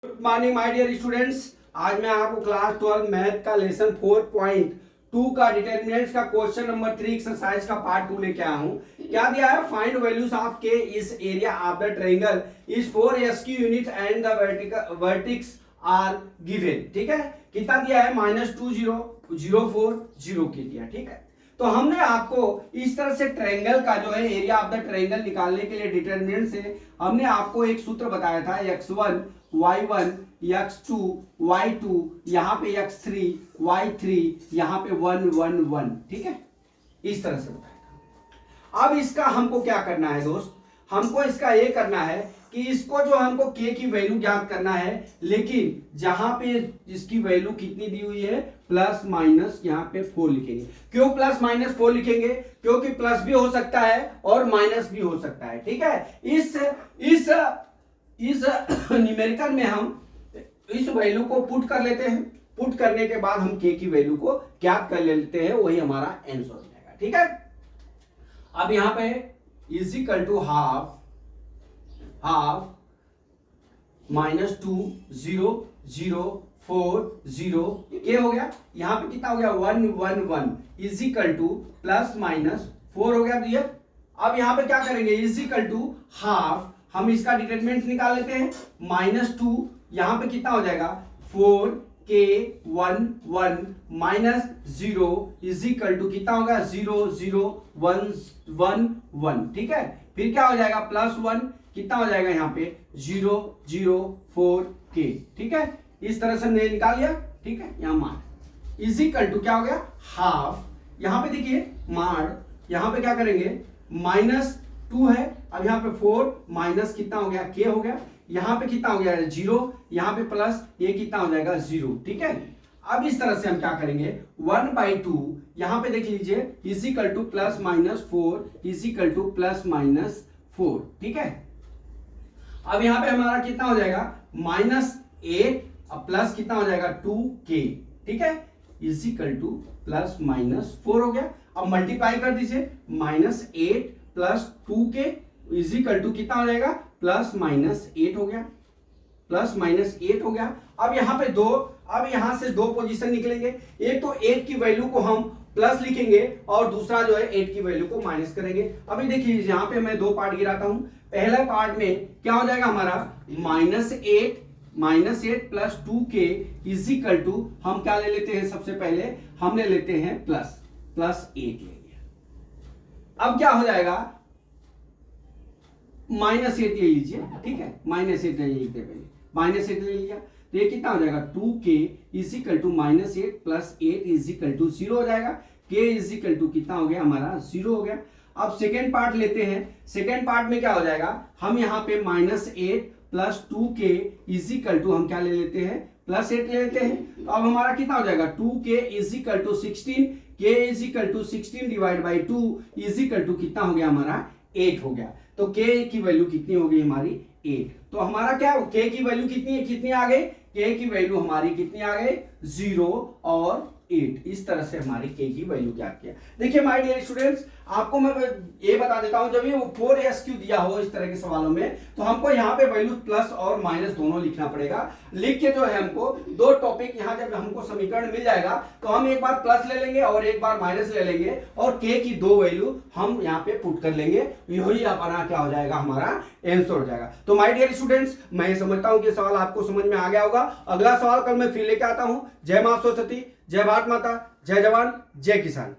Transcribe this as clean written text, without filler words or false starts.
Good morning my dear students. आज मैं आपको क्लास 12 मैथ का लेसन 4.2 का डिटरमिनेंट्स का क्वेश्चन नंबर 3 एक्सरसाइज का पार्ट 2 लेके आया हूं। क्या दिया है? फाइंड वैल्यूज ऑफ के इस area of the triangle is 4 SQ unit and the vertices are given. ठीक है, कितना दिया है? -2 0 0 4 0 के दिया। ठीक है, तो हमने आपको इस तरह से ट्रायंगल का जो है एरिया ऑफ द ट्रायंगल निकालने के लिए डिटरमिनेंट से हमने आपको एक सूत्र बताया था, x1 y1 x2 y2 यहाँ पे x3 y3 यहाँ पे 1 1 1। ठीक है, इस तरह से बताया था। अब इसका हमको क्या करना है दोस्त? हमको इसका ये करना है कि इसको जो हमको k की वैल्यू ज्ञात करना है, लेकिन जहां पे इसकी वैल्यू कितनी दी हुई है प्लस माइनस यहाँ पे 4 लिखेंगे। क्यों प्लस माइनस 4 लिखेंगे? क्योंकि प्लस भी हो सकता है और माइनस भी हो सकता है। ठीक है, इस न्यूमेरिकल में हम इस वैल्यू को पुट कर लेते हैं। पुट करने के बाद हम k की वैल्यू को ज्ञात कर लेते हैं, वही हमारा आंसर हो जाएगा। ठीक है, अब यहाँ पे इज इक्वल टू हाफ -2 0 0 4 0 क्या हो गया? यहाँ पे कितना हो गया? 1 1 1 is equal two plus minus 4 हो गया क्लियर। अब यहाँ पे क्या करेंगे? इज इक्वल टू हाफ, हम इसका डिटरमिनेंट निकाल लेते हैं। -2 यहाँ पे कितना हो जाएगा? 4 k 1 1 minus 0 is equal to कितना होगा? 0 0 1 1 1। ठीक है, फिर क्या हो जाएगा? +1 कितना हो जाएगा? यहाँ पे 0 0 4 k। ठीक है, इस तरह से हमने निकाल लिया। ठीक है, यहाँ मार इज इक्वल टू क्या हो गया? हाफ। यहाँ पे देखिए मार, यहाँ पे क्या करेंगे? -2 है, अब यहाँ पे 4 माइनस कितना हो गया? k हो गया। यहाँ पे कितना हो गया? 0, यहाँ पे प्लस ये कितना हो जाएगा? 0। ठीक है, अब इस तरह से हम क्या करेंगे? 1/2 यहाँ पे देख लीजिए is equal two plus minus 4 is equal two plus minus 4। ठीक है, अब यहाँ पे हमारा कितना हो जाएगा? -8 अब प्लस कितना हो जाएगा? 2k। ठीक है, is equal two plus minus 4 हो गया। अब मल्टीप्लाई कर दीजिए, -8 plus 2k is equal to कितना हो जाएगा? प्लस माइनस 8 हो गया। प्लस माइनस 8 हो गया। अब यहाँ पे अब यहां से दो पोजीशन निकलेंगे। एक तो 8 की वैल्यू को हम प्लस लिखेंगे और दूसरा जो है 8 की वैल्यू को माइनस करेंगे। अभी देखिए यहाँ पे मैं दो पार्ट गिराता हूं। पहला पार्ट में क्या हो जाएगा हमारा? -8 plus 2k is equal to हम क्या ले लेते हैं? सबसे पहले हम ले लेते हैं प्लस 8 लेंगे। अब क्या हो जाएगा? -8 ले लीजिए। ठीक है, -8 ले लीजिए, पहले -8 ले लिया तो ये कितना हो जाएगा? 2k is equal to -8 plus 8 is equal to 0 हो जाएगा। k इज इक्वल टू कितना हो गया हमारा? 0 हो गया। अब सेकेंड पार्ट लेते हैं। सेकेंड पार्ट में क्या हो जाएगा? हम यहाँ पे -8 plus 2k is equal to हम क्या ले लेते हैं? +8 ले लेते हैं। तो अब हमारा कितना हो जाएगा? 2k is equal to 16, k is equal to 16 divide by 2 is equal to कितना हो गया हमारा? 8 हो गया। तो k की वैल्यू कितनी हो गई हमारी? 8। तो हमारा क्या k की वैल्यू कितनी आ गई? k की वैल्यू हमारी कितनी आ गई? 0 और 8। इस तरह से हमारी k की वैल्यू क्या किया। देखिए माय डियर स्टूडेंट्स, आपको मैं ये बता देता हूं, जब ये 4 SQ दिया हो इस तरह के सवालों में तो हमको यहाँ पे वैल्यू प्लस और माइनस दोनों लिखना पड़ेगा। लिख के जो है हमको दो टॉपिक यहाँ जब हमको समीकरण मिल जाएगा तो हम एक बार प्लस ले लेंगे और एक बार माइनस ले लेंगे और k की दो वैल्यू हम यहाँ पे पुट कर लेंगे। यही अपना क्या हो जाएगा? हमारा आंसर हो जाएगा। तो माय डियर स्टूडेंट्स, मैं समझता हूँ कि सवाल आपको समझ में आ गया होगा। अगला सवाल कल मैं फिर लेके आता हूँ। जय मां सरस्वती, जय भारत माता, जय जवान, जय किसान।